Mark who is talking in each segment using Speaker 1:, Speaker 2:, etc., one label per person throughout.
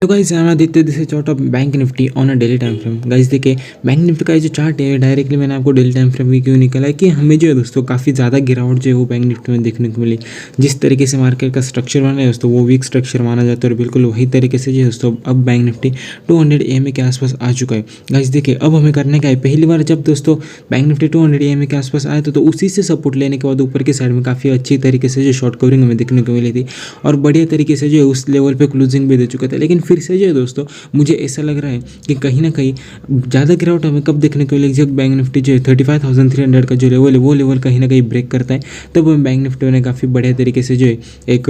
Speaker 1: तो गाइस हम Aditya this is chart of bank Nifty on a daily time frame. Guys देखिए bank Nifty का जो चार्ट है डायरेक्टली मैंने आपको डेली टाइम फ्रेम में क्यों निकला है कि हमें जो है दोस्तों काफ़ी ज़्यादा गिरावट जो है वो बैंक निफ्टी में देखने को मिली। जिस तरीके से मार्केट का स्ट्रक्चर बना है दोस्तों वो वीक स्ट्रक्चर माना जाता है और बिल्कुल वही तरीके से जो है दोस्तों अब बैंक निफ्टी 200 EMA के आसपास आ चुका है। गाइस देखिए अब हमें करने का है, पहली बार जब दोस्तों बैंक निफ्टी 200 EMA के आसपास आया तो उसी से सपोर्ट लेने के बाद ऊपर की साइड में काफ़ी अच्छी तरीके से जो शॉर्ट कवरिंग हमें देखने को मिली थी और बढ़िया तरीके से जो है उस लेवल पे क्लोजिंग भी दे चुका था। लेकिन फिर से जो है दोस्तों मुझे ऐसा लग रहा है कि कहीं ना कहीं ज़्यादा गिरावट हमें कब देखने को मिलेगी जब बैंक निफ्टी जो है 35,300 का जो लेवल है वो लेवल कहीं ना कहीं ब्रेक करता है। तब हमें बैंक निफ्टी ने काफ़ी बढ़िया तरीके से जो है एक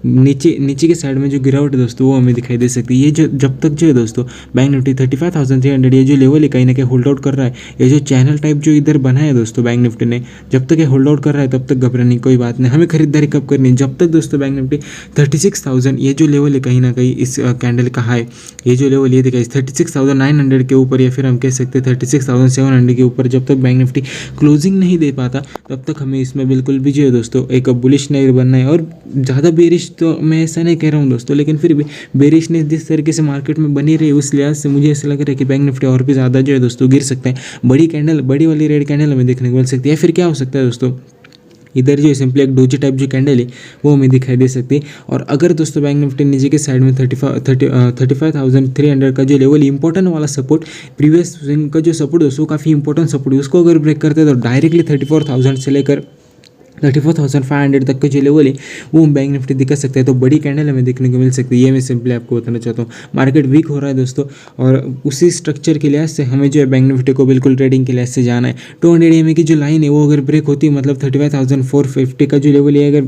Speaker 1: नीचे नीचे के साइड में जो गिरावट है दोस्तों वो हमें दिखाई दे सकती है। ये जो जब तक जो है दोस्तों बैंक निफ्टी 35,300 ये जो लेवल है कहीं ना कहीं होल्ड आउट कर रहा है, ये जो चैनल टाइप जो इधर बना है दोस्तों बैंक निफ्टी ने, जब तक ये होल्ड आउट कर रहा है तब तक घबराने की कोई बात नहीं। हमें खरीदारी कब करनी है? जब तक दोस्तों बैंक निफ्टी 36,000 ये जो लेवल है कहीं ना कहीं इस कैंडल का हाई, ये जो लेवल ये दिखाई 36,900 के ऊपर या फिर हम कह सकते हैं 36,700 के ऊपर जब तक बैंक निफ्टी क्लोजिंग नहीं दे पाता तब तक हमें इसमें बिल्कुल भी जो है दोस्तों एक बुलिश नहीं बनना है। और ज़्यादा बेरिश तो मैं ऐसा नहीं कह रहा हूँ दोस्तों, लेकिन फिर भी बेरिशनेस जिस तरीके से मार्केट में बनी रही उस लिहाज से मुझे ऐसा लग रहा है कि बैंक निफ्टी और भी ज़्यादा जो है दोस्तों गिर सकते हैं। बड़ी वाली रेड कैंडल हमें देखने को मिल सकती है। फिर क्या हो सकता है दोस्तों, इधर जो है सिंपली एक डोजी टाइप जो कैंडल है वो हमें दिखाई दे सकती है। और अगर दोस्तों बैंक निफ्टी नीचे के साइड में 35,300 का जो लेवल इंपॉर्टेंट वाला सपोर्ट, प्रीवियस स्विंग का जो सपोर्ट दोस्तों काफ़ी इंपॉर्टेंट सपोर्ट है, उसको अगर ब्रेक करते हैं तो डायरेक्टली 34,000 से लेकर 34,500 तक का जो लेवल है वो बैंक निफ्टी दिखा सकता है। तो बड़ी कैंडल हमें देखने को मिल सकती है, ये मैं सिंपली आपको बताना चाहता हूँ। मार्केट वीक हो रहा है दोस्तों और उसी स्ट्रक्चर के लिहाज से हमें जो है बैंक निफ्टी को बिल्कुल ट्रेडिंग के लिहाज से जाना है। 200 EMA की जो लाइन है वो अगर ब्रेक होती है मतलब 35,450 का जो लेवल है अगर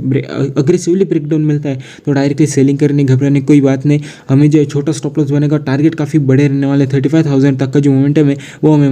Speaker 1: अग्रेसिवली ब्रेकडाउन मिलता है तो डायरेक्टली सेलिंग करने घबराने की कोई बात नहीं। हमें जो है छोटा स्टॉप लॉस बनेगा, टारगेट काफ़ी बड़े रहने वाले 35,000 तक का जो मोमेंटम है वो हमें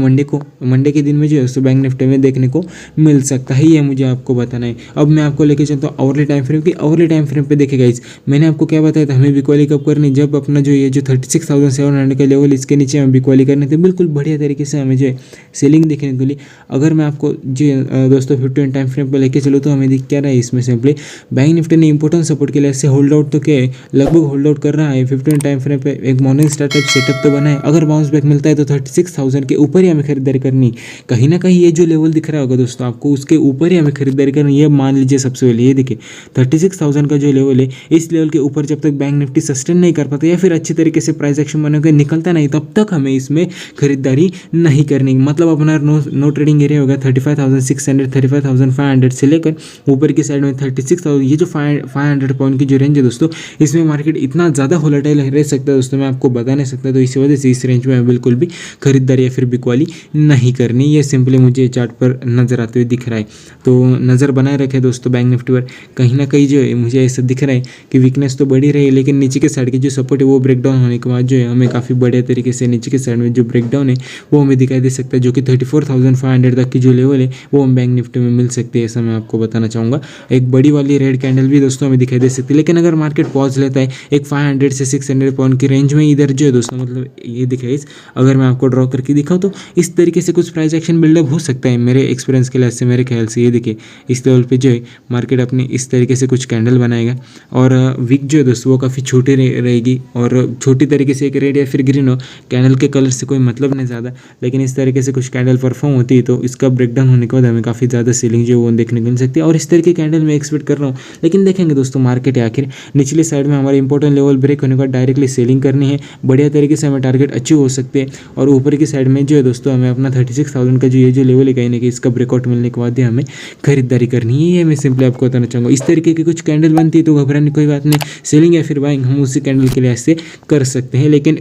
Speaker 1: मंडे के दिन में जो है बैंक निफ्टी में देखने को मिल सकता है। ये मुझे आपको बताना है। अब मैं आपको लेके चलता हूँ आवरली टाइम फ्रेम की। आवरली टाइम फ्रेम पे देखिए गाइस मैंने आपको क्या बताया था, हमें बिकवाली कब करनी, जब अपना जो ये जो 36,700 का लेवल इसके नीचे हमें बिकवाली करनी थी। बिल्कुल बढ़िया तरीके से हमें जो है सेलिंग देखने को मिली। अगर मैं आपको जो दोस्तों 15 टाइम फ्रेम पर लेके चलूँ तो हमें दिख क्या रहा है इसमें सिंपली बैंक निफ्टी ने इंपॉर्टेंट सपोर्ट के लिए ऐसे होल्ड आउट तो क्या है, लगभग होल्ड आउट कर रहा है। 15 टाइम फ्रेम पे एक मॉर्निंग स्टार टाइप सेटअप तो बना है। अगर बाउंस बैक मिलता है तो 36,000 के ऊपर ही हमें खरीदारी करनी। कहीं ना कहीं ये जो लेवल दिख रहा होगा दोस्तों आपको उसके ऊपर ही हमें खरीदारी करनी है। मान लीजिए सबसे पहले ये देखिए 36,000 का जो लेवल है इस लेवल के ऊपर जब तक बैंक निफ्टी सस्टेन नहीं कर पाता या फिर अच्छी तरीके से प्राइस एक्शन बना के निकलता नहीं तब तक हमें इसमें खरीदारी नहीं करनी। मतलब अपना नो ट्रेडिंग एरिया होगा 35,600 35,500 से लेकर ऊपर की साइड में 36,000। ये जो 500 पॉइंट की जो रेंज है दोस्तों इसमें मार्केट इतना ज़्यादा वोलेटाइल रह सकता है दोस्तों, मैं आपको बता नहीं सकता। तो इसी वजह से इस रेंज में बिल्कुल भी खरीदारी या फिर बिकवाली नहीं करनी। ये सिंपली मुझे चार्ट पर नजर आते हुए दिख रहा है। तो नज़र बनाए रखे दोस्तों बैंक निफ्टी पर। कहीं ना कहीं जो है मुझे ऐसा दिख रहा है कि वीकनेस तो बढ़ी रही है लेकिन नीचे के साइड की जो सपोर्ट है वो ब्रेकडाउन होने के बाद जो है हमें काफ़ी बढ़िया तरीके से नीचे के साइड में जो ब्रेकडाउन है वो हमें दिखाई दे सकता है, जो कि 34,500 तक की जो लेवल है वो हम बैंक निफ्टी में मिल सकती है। ऐसा मैं आपको बताना चाहूँगा। एक बड़ी वाली रेड कैंडल भी दोस्तों हमें दिखाई दे सकती है। लेकिन अगर मार्केट पॉज लेता है एक 500 से 600 पॉइंट की रेंज में इधर जो है दोस्तों मतलब ये दिखाई, अगर मैं आपको ड्रॉ करके दिखाऊँ तो इस तरीके से कुछ प्राइस एक्शन बिल्डअप हो सकता है मेरे एक्सपीरियंस के लिहाज से, मेरे ख्याल से। ये देखिए इस लेवल पे जो है मार्केट अपनी इस तरीके से कुछ कैंडल बनाएगा और विक जो है दोस्तों वो काफ़ी छोटी रहेगी और छोटी तरीके से एक रेड या फिर ग्रीन हो, कैंडल के कलर से कोई मतलब नहीं ज़्यादा, लेकिन इस तरीके से कुछ कैंडल परफॉर्म होती है तो इसका ब्रेकडाउन होने के बाद हमें काफ़ी ज़्यादा सेलिंग जो वो देखने को मिल सकती है। और इस तरीके कैंडल मैं एक्सपेक्ट कर रहा हूँ। लेकिन देखेंगे दोस्तों मार्केट आखिर निचली साइड में हमारे इंपॉर्टेंट लेवल ब्रेक होने के बाद डायरेक्टली सेलिंग करनी है। बढ़िया तरीके से हमें टारगेट अचीव हो सकते हैं और ऊपर की साइड में जो है दोस्तों हमें अपना 36,000 का जो ये जो लेवल है कहीं ना कहीं इसका ब्रेकआउट मिलने के बाद हमें खरीदारी करनी है। ये मैं सिंपली आपको बताना चाहूँगा। इस तरीके की कुछ कैंडल बनती है तो घबराने की कोई बात नहीं, सेलिंग या फिर बाइंग हम उसी कैंडल के लिहाज से कर सकते हैं। लेकिन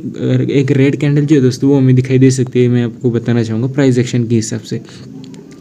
Speaker 1: एक रेड कैंडल जो है दोस्तों वो हमें दिखाई दे सकती है, मैं आपको बताना चाहूँगा प्राइस एक्शन के हिसाब से।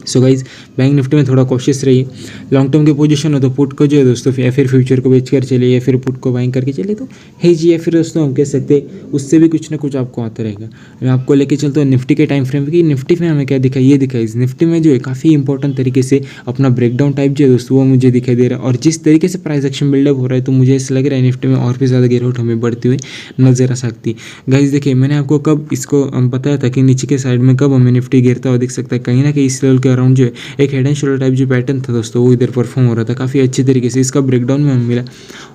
Speaker 1: सो गाइज बैंक निफ्टी में थोड़ा कोशिश रहिए। लॉन्ग टर्म की पोजीशन हो तो पुट को जो है दोस्तों या फिर फ्यूचर को बेच कर चलिए या फिर पुट को बाइंग करके चलिए तो हेज या फिर दोस्तों हम कह सकते हैं उससे भी कुछ ना कुछ आपको आता रहेगा। मैं आपको लेके चलता हूँ निफ्टी के टाइम फ्रेम की। निफ्टी में हमें क्या दिखा, ये दिखा इस निफ्टी में जो है काफ़ी इंपॉर्टेंट तरीके से अपना ब्रेकडाउन टाइप जो है दोस्तों वो मुझे दिखाई दे रहा है। और जिस तरीके से प्राइस एक्शन बिल्डअप हो रहा है तो मुझे ऐसा लग रहा है निफ्टी में और भी ज़्यादा गिरावट हमें बढ़ती हुई नजर आ सकती है। गाइज देखिए मैंने आपको कब इसको बताया था कि नीचे के साइड में कब हमें निफ्टी गिरता हुआ दिख सकता है, कहीं ना कहीं इस लेवल के अराउंड जो है एक हेड एंड शोल्डर टाइप जो पैटर्न था दोस्तों वो इधर परफॉर्म हो रहा था काफ़ी अच्छी तरीके से। इसका ब्रेकडाउन में हमें मिला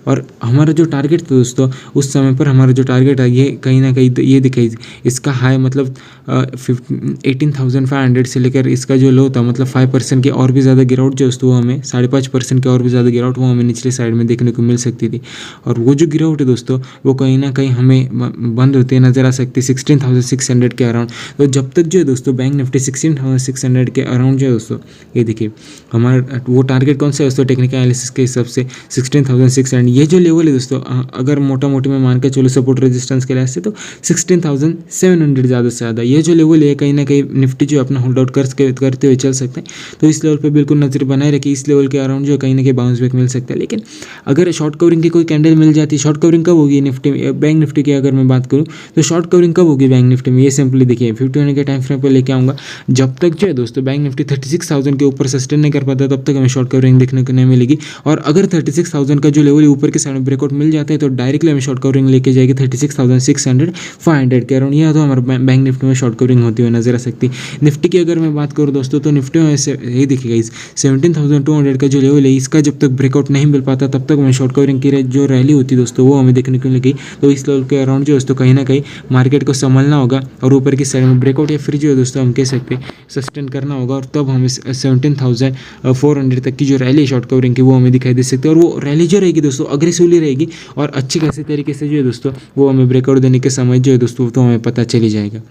Speaker 1: और हमारा जो टारगेट था दोस्तों उस समय पर हमारा जो टारगेट है ये कहीं ना कहीं ये दिखाई इसका हाई मतलब 18,500 से लेकर इसका जो लो था मतलब 5% की और भी ज़्यादा गिरावट जो दोस्तों वो हमें 5.5% की और भी ज़्यादा गिरावट वो हमें निचले साइड में देखने को मिल सकती थी। और वो जो गिरावट है दोस्तों वो कहीं ना कहीं हमें बंद होती है नज़र आ सकती है 16,600 के अराउंड। तो जब तक जो है दोस्तों बैंक निफ्टी 16,600 के अराउंड जो है दोस्तों ये देखिए हमारा वो टारगेट कौन सा है दोस्तों टेक्निकल एनालिसिस के हिसाब से 16,600। ये जो लेवल है दोस्तों अगर मोटा मोटी में मान के चलो सपोर्ट रेजिस्टेंस के लिहाज से तो 16,700 ज़्यादा से ज़्यादा ये जो लेवल है कहीं ना कहीं निफ्टी जो अपना होल्ड आउट करते हुए चल सकते हैं। तो इस लेवल पे बिल्कुल नजर बनाए रखिए, इस लेवल के अराउंड जो कहीं ना कहीं बाउंस बैक मिल सकता है। लेकिन अगर शॉर्ट कवरिंग की कोई कैंडल मिल जाती है, शॉर्ट कवरिंग कब होगी निफ्टी में बैंक निफ्टी की अगर मैं बात करूँ तो शॉर्ट कवरिंग कब होगी बैंक निफ्टी में ये सिंपली देखिए 50 के टाइम फ्रेम पर लेके आऊँगा। जब तक जो है दोस्तों बैंक निफ्टी 36,000 के ऊपर सस्टेन नहीं कर पाता तब तक हमें शॉर्ट कवरिंग देखने को नहीं मिलेगी। और अगर 36,000 का जो लेवल है ऊपर के साइड में ब्रेकआउट मिल जाता है तो डायरेक्टली हमें शॉर्ट कवरिंग लेके जाएगी 36,600 500 के अराउंड। यह तो हमारे बैंक निफ्टी में शॉर्ट कवरिंग होती हुई नजर आ सकती है। निफ्टी की अगर मैं बात करूँ दोस्तों तो निफ्टी में से यही देखिएगा इस 17,200 का जो लेवल है इसका जब तक ब्रेकआउट नहीं मिल पाता तब तक हमें शॉर्ट कवरिंग की जो रैली होती है दोस्तों वो हमें देखने को मिलेगी। तो इस लेवल के अराउंड जो दोस्तों कहीं ना कहीं मार्केट को संभलना होगा और ऊपर की साइड में ब्रेकआउट या फिर जो है दोस्तों हम कह सकते हैं सस्टेन करना होगा और तब हमें 17,400 तक की जो रैली है शॉर्ट कवरिंग की वो हमें दिखाई दे सकती है। और वो रैली जो रहेगी दोस्तों अग्रेसिवली रहेगी और अच्छी खासी तरीके से जो है दोस्तों वो हमें ब्रेकआउट देने के समय जो है दोस्तों तो हमें पता चली जाएगा।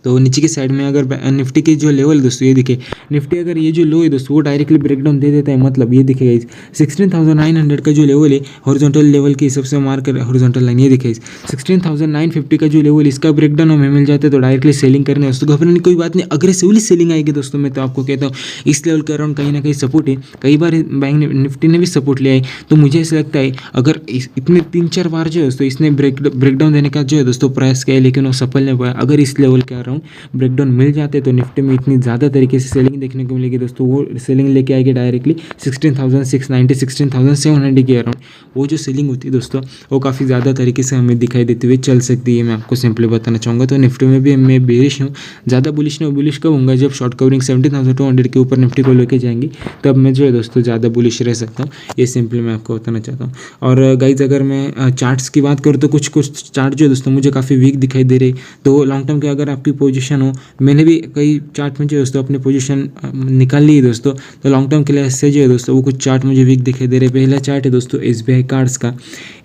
Speaker 1: तो नीचे की साइड में अगर निफ्टी की जो लेवल दोस्तों ये देखिए निफ्टी अगर ये जो लो है दोस्तों वो डायरेक्टली ब्रेकडाउन दे देता है मतलब ये देखिएगा 16,900 का जो लेवल है हॉरिजॉन्टल लेवल के हिसाब से मार्क कर हॉरिजॉन्टल लाइन ये देखिए 16,950 का जो लेवल इसका ब्रेकडाउन हमें मिल जाता है तो डायरेक्टली सेलिंग करने दोस्तों घबराने की कोई बात नहीं, अग्रेसिवली सेलिंग आएगी दोस्तों। मैं तो आपको कहता हूँ इस लेवल के अराउंड कहीं ना कहीं सपोर्ट है, कई बार बैंक निफ्टी ने भी सपोर्ट लिया है। तो मुझे ऐसा लगता है अगर इतने 3-4 बार जो है दोस्तों इसने ब्रेकडाउन देने का जो है दोस्तों प्रयास किया है लेकिन वो सफल नहीं हुआ। अगर इस लेवल के अराउंड ब्रेकडाउन मिल जाते तो निफ्टी में इतनी ज़्यादा तरीके से सेलिंग देखने को मिलेगी दोस्तों। वो सेलिंग लेके आएगी डायरेक्टली 16,690 16,700 के अराउंड। वो जो सेलिंग होती है दोस्तों वो काफ़ी ज़्यादा तरीके से हमें दिखाई देती हुई चल सकती है। मैं आपको सिंपली बताना चाहूँगा तो निफ्टी में भी मैं बेरिश हूँ, ज़्यादा बुलिश नहीं हूँ। बुलिश कब होऊंगा जब शॉर्ट कवरिंग 17,200 के ऊपर निफ्टी को लेके जाएंगी तब मैं जो है दोस्तों ज़्यादा बुलिश रह सकता हूँ। ये सिंपली मैं आपको बताना चाहता हूँ। और गाइज अगर मैं चार्ट्स की बात करूँ तो कुछ चार्ट जो है दोस्तों मुझे काफ़ी वीक दिखाई दे रहे। तो लॉन्ग टर्म के अगर आपकी पोजीशन हो, मैंने भी कई चार्ट में जो है दोस्तों अपनी पोजीशन निकाल ली है दोस्तों। तो लॉन्ग टर्म के लिए से जो है दोस्तों वो कुछ चार्ट मुझे वीक दिखाई दे रहे। पहला चार्ट है दोस्तों SBI कार्ड्स का।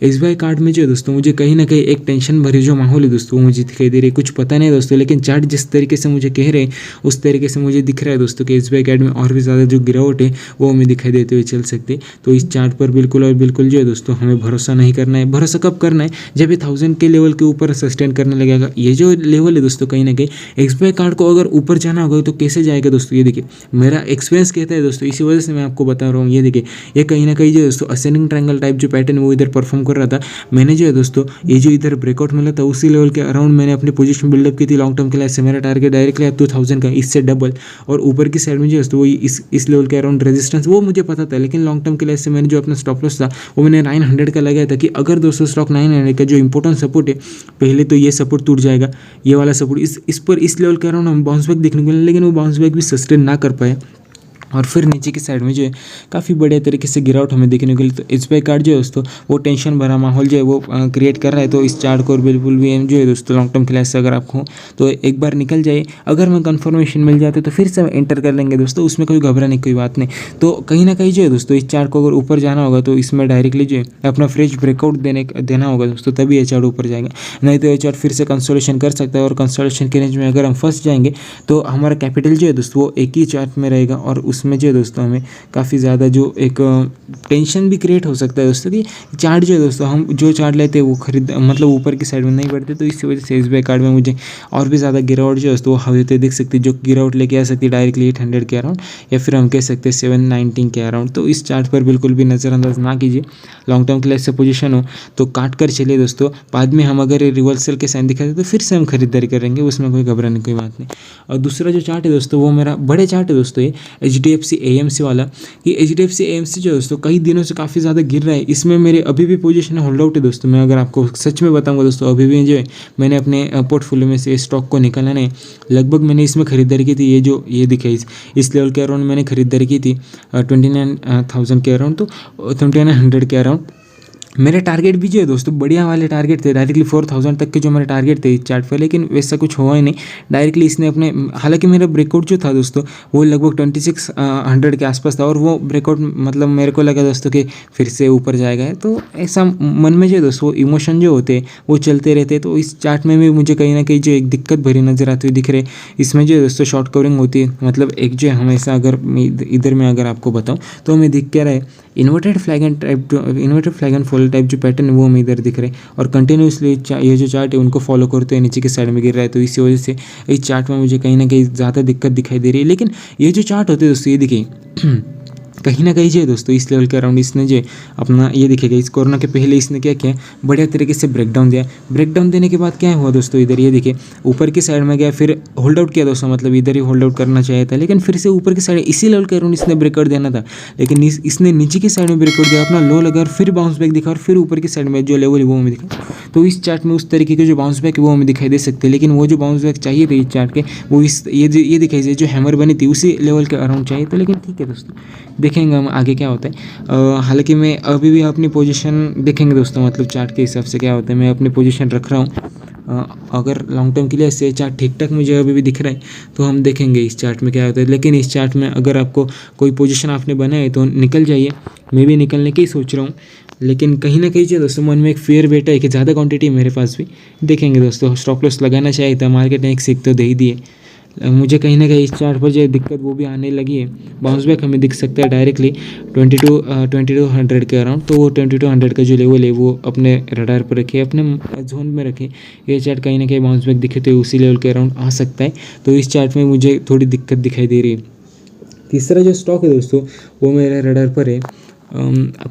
Speaker 1: SBI कार्ड में जो है दोस्तों मुझे कहीं ना कहीं एक टेंशन भरी जो माहौल है दोस्तों वो मुझे दिखाई दे रही है। कुछ पता नहीं दोस्तों लेकिन चार्ट जिस तरीके से मुझे कह रहे हैं उस तरीके से मुझे दिख रहा है दोस्तों कि SBI कार्ड में और भी ज़्यादा जो गिरावट है वो हमें दिखाई देते हुए चल सकते। तो इस चार्ट पर बिल्कुल और बिल्कुल जो है दोस्तों हमें भरोसा नहीं करना है। भरोसा कब करना है जब ये 1000 के लेवल के ऊपर सस्टेन करने लगेगा। ये जो लेवल है दोस्तों कहीं ना कहीं SBI कार्ड को अगर ऊपर जाना होगा तो कैसे जाएगा दोस्तों। ये देखिए मेरा एक्सपीरियंस कहता है दोस्तों, इसी वजह से मैं आपको बता रहा हूँ। ये देखिए ये कहीं ना कहीं जो दोस्तों असेंडिंग ट्रायंगल टाइप जो पैटर्न वो इधर परफॉर्म कर रहा था। मैंने जो है दोस्तों ये जो इधर ब्रेकआउट मिला था उसी लेवल के अराउंड मैंने अपनी पोजीशन बिल्डअप की थी लॉन्ग टर्म के लिए से। मेरा टारगेट डायरेक्टली 2000 का, इससे डबल। और ऊपर की साइड में जो है दोस्तों वो इस लेवल के अराउंड रेजिस्टेंस वो मुझे पता था। लेकिन लॉन्ग टर्म के लिए से मैंने जो अपना स्टॉप लॉस था वो मैंने 900 का लगाया था कि अगर दोस्तों स्टॉक 900 का जो इंपॉर्टेंट सपोर्ट है पहले तो ये सपोर्ट टूट जाएगा, ये वाला सपोर्ट इस पर इस लेवल के अराउंड हम बाउंस बैक देखने को मिला। लेकिन वो बाउंस बैक भी सस्टेन ना कर पाए और फिर नीचे की साइड में जो है काफ़ी बड़े तरीके से गिरावट हमें देखने को मिली। तो SBI कार्ड जो है दोस्तों वो टेंशन भरा माहौल जो है वो क्रिएट कर रहा है। तो इस चार्ट को बिल्कुल भी जो है दोस्तों लॉन्ग टर्म क्लास से अगर आप हो तो एक बार निकल जाए। अगर मैं कंफर्मेशन मिल जाते तो फिर से एंटर कर लेंगे दोस्तों, उसमें कोई घबराने की कोई बात नहीं। तो कहीं ना कहीं जो है दोस्तों इस चार्ट को अगर ऊपर जाना होगा तो इसमें डायरेक्टली जो है अपना फ्रेश ब्रेकआउट देना होगा दोस्तों, तभी ये चार्ट ऊपर जाएगा। नहीं तो ये चार्ट फिर से कंसोलिडेशन कर सकता है और कंसोलिडेशन के रेंज में अगर हम फंस जाएंगे तो हमारा कैपिटल जो है दोस्तों वो एक ही चार्ट में रहेगा और उसमें जो है दोस्तों हमें काफ़ी ज़्यादा जो एक टेंशन भी क्रिएट हो सकता है दोस्तों कि चार्ट जो है दोस्तों हम जो चार्ट लेते हैं वो खरीद मतलब ऊपर की साइड में नहीं बढ़ते। तो इसी वजह से SBI कार्ड में मुझे और भी ज़्यादा गिरावट जो है दोस्तों वो हवे होते देख सकती है, जो गिरावट लेके आ सकती है डायरेक्टली 800 के अराउंड या फिर हम कह सकते हैं 719 के अराउंड। तो इस चार्ट पर बिल्कुल भी नज़रअंदाज ना कीजिए। लॉन्ग टर्म के लिए से पोजीशन हो तो काट कर चलिए दोस्तों। बाद में हम अगर रिवर्सल के साइन दिखाते तो फिर से हम खरीदारी करेंगे, उसमें कोई घबराने की कोई बात नहीं। और दूसरा जो चार्ट है दोस्तों वो मेरा बड़े चार्ट है दोस्तों, ये HDFC AMC वाला, कि HDFC AMC जो है दोस्तों कई दिनों से काफ़ी ज़्यादा गिर रहा है। इसमें मेरे अभी भी पोजीशन होल्ड आउट है दोस्तों। मैं अगर आपको सच में बताऊंगा दोस्तों, अभी भी जो है मैंने अपने पोर्टफोलियो में से स्टॉक को निकाला नहीं। लगभग मैंने इसमें खरीदारी की थी, ये दिखे इस लेवल के अराउंड मैंने खरीदारी की थी 29,000 के अराउंड, तो 2900 के अराउंड। मेरे टारगेट भी जो है दोस्तों बढ़िया वाले टारगेट थे, डायरेक्टली 4000 तक के जो मेरे टारगेट थे इस चार्ट पे, लेकिन वैसा कुछ हुआ ही नहीं। डायरेक्टली इसने अपने, हालांकि मेरा ब्रेकआउट जो था दोस्तों वो लगभग 2600 के आसपास था, और वो ब्रेकआउट मतलब मेरे को लगा दोस्तों कि फिर से ऊपर जाएगा। तो ऐसा मन में जो है दोस्तों इमोशन जो होते हैं वो चलते रहते। तो इस चार्ट में भी मुझे कहीं ना कहीं जो एक दिक्कत भरी नज़र आती हुई दिख रही। इसमें जो है दोस्तों शॉर्ट कवरिंग होती है, मतलब एक जो है हमेशा, अगर इधर में अगर आपको बताऊँ तो हमें दिख क्या रहा है, inverted flag and follow type जो पैटर्न वो हमें इधर दिख रहे हैं, और कंटिन्यूसली ये जो चार्ट है उनको फॉलो करते हुए नीचे की साइड में गिर रहा है। तो इसी वजह से इस चार्ट में मुझे कहीं ना कहीं ज़्यादा दिक्कत दिखाई दे रही है। लेकिन ये जो चार्ट होते हैं दोस्तों, ये देखिए कहीं ना कहीं जो है दोस्तों इस लेवल के अराउंड इसने जो अपना, ये दिखेगा इस कोरोना के पहले इसने क्या किया, बढ़िया तरीके से ब्रेकडाउन दिया। ब्रेकडाउन देने के बाद क्या हुआ दोस्तों, इधर ये देखिए ऊपर की साइड में गया, फिर होल्ड आउट किया दोस्तों, मतलब इधर ही होल्ड आउट करना चाहिए था, लेकिन फिर से ऊपर की साइड इसी लेवल के अराउंड इसने ब्रेकआउट देना था, लेकिन इसने नीचे की साइड में ब्रेकआउट दिया, अपना लो लगा और फिर बाउंस बैक दिखा, और फिर ऊपर की साइड में जो लेवल है वो हमें दिखा। तो इस चार्ट में उस तरीके के जो बाउंस बैक है वो हमें दिखाई दे सकते हैं, लेकिन वो जो बाउंस बैक चाहिए थे इस चार्ट के, वो ये दिखाई जो हैमर बनी थी उसी लेवल के अराउंड चाहिए। तो लेकिन ठीक है दोस्तों, देखेंगे हम आगे क्या होता है। हालांकि मैं अभी भी अपनी पोजीशन देखेंगे दोस्तों, मतलब चार्ट के हिसाब से क्या होता है, मैं अपनी पोजीशन रख रहा हूँ। अगर लॉन्ग टर्म के लिए से चार्ट ठीक ठाक मुझे अभी भी दिख रहा है, तो हम देखेंगे इस चार्ट में क्या होता है। लेकिन इस चार्ट में अगर आपको कोई पोजीशन आपने बनाए है तो निकल जाइए, मैं भी निकलने की ही सोच रहा हूँ। लेकिन कहीं ना कहीं जो दोस्तों मन में एक फेयर बैठा है कि ज़्यादा क्वांटिटी मेरे पास भी, देखेंगे दोस्तों। स्टॉप लॉस लगाना चाहिए था, मार्केट ने एक सीख तो दे ही दिए। मुझे कहीं ना कहीं इस चार्ट पर जो दिक्कत वो भी आने लगी है। बाउंस बैक हमें दिख सकता है डायरेक्टली 2200 के अराउंड, तो वो 2200 का जो लेवल है वो अपने रडार पर रखे, अपने जोन में रखे। ये चार्ट कहीं ना कहीं बाउंस बैक दिखे तो उसी लेवल के अराउंड आ सकता है। तो इस चार्ट में मुझे थोड़ी दिक्कत दिखाई दे रही है। तीसरा जो स्टॉक है दोस्तों वो मेरे रडार पर है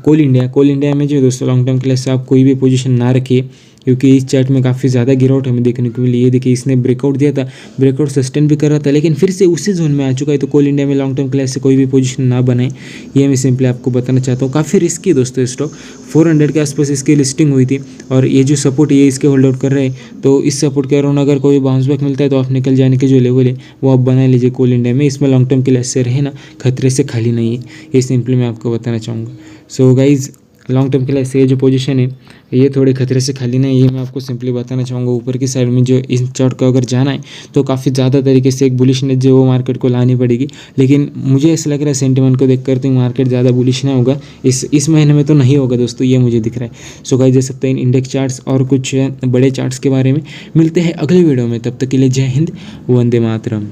Speaker 1: कोल इंडिया में जो दोस्तों लॉन्ग टर्म के लिए से आप कोई भी पोजीशन ना रखिए, क्योंकि इस चार्ट में काफ़ी ज़्यादा गिरावट हमें देखने को मिली। ये देखिए इसने ब्रेकआउट दिया था, ब्रेकआउट सस्टेन भी कर रहा था, लेकिन फिर से उसी जोन में आ चुका है। तो कोल इंडिया में लॉन्ग टर्म के लिए से कोई भी पोजीशन ना बनाए, ये मैं सिंपली आपको बताना चाहता हूँ। काफ़ी रिस्की है दोस्तों स्टॉक, 400 के आसपास इसकी लिस्टिंग हुई थी, और ये जो सपोर्ट ये इसके होल्ड आउट कर रहे हैं। तो इस सपोर्ट के अराउंड अगर कोई बाउंस बैक मिलता है तो आप निकल जाने के जो लेवल है वो आप बना लीजिए कोल इंडिया में। इसमें लॉन्ग टर्म के लिए से रहे ना, खतरे से खाली नहीं है, ये सिंपली मैं आपको बताना चाहूँगा। सो गाइज, लॉन्ग टर्म के लिए से जो पोजीशन है ये थोड़े खतरे से खाली नहीं, ये मैं आपको सिंपली बताना चाहूँगा। ऊपर की साइड में जो इस चार्ट को अगर जाना है तो काफ़ी ज़्यादा तरीके से एक बुलिशनेस जो वो मार्केट को लानी पड़ेगी। लेकिन मुझे ऐसा लग रहा है सेंटिमेंट को देख कर तो मार्केट ज़्यादा बुलिश नहीं होगा इस महीने में, तो नहीं होगा दोस्तों, ये मुझे दिख रहा है। सो गाइस, दे सकते हैं इंडेक्स चार्ट्स और कुछ बड़े चार्ट्स के बारे में। मिलते हैं अगले वीडियो में, तब तक के लिए जय हिंद, वंदे मातरम।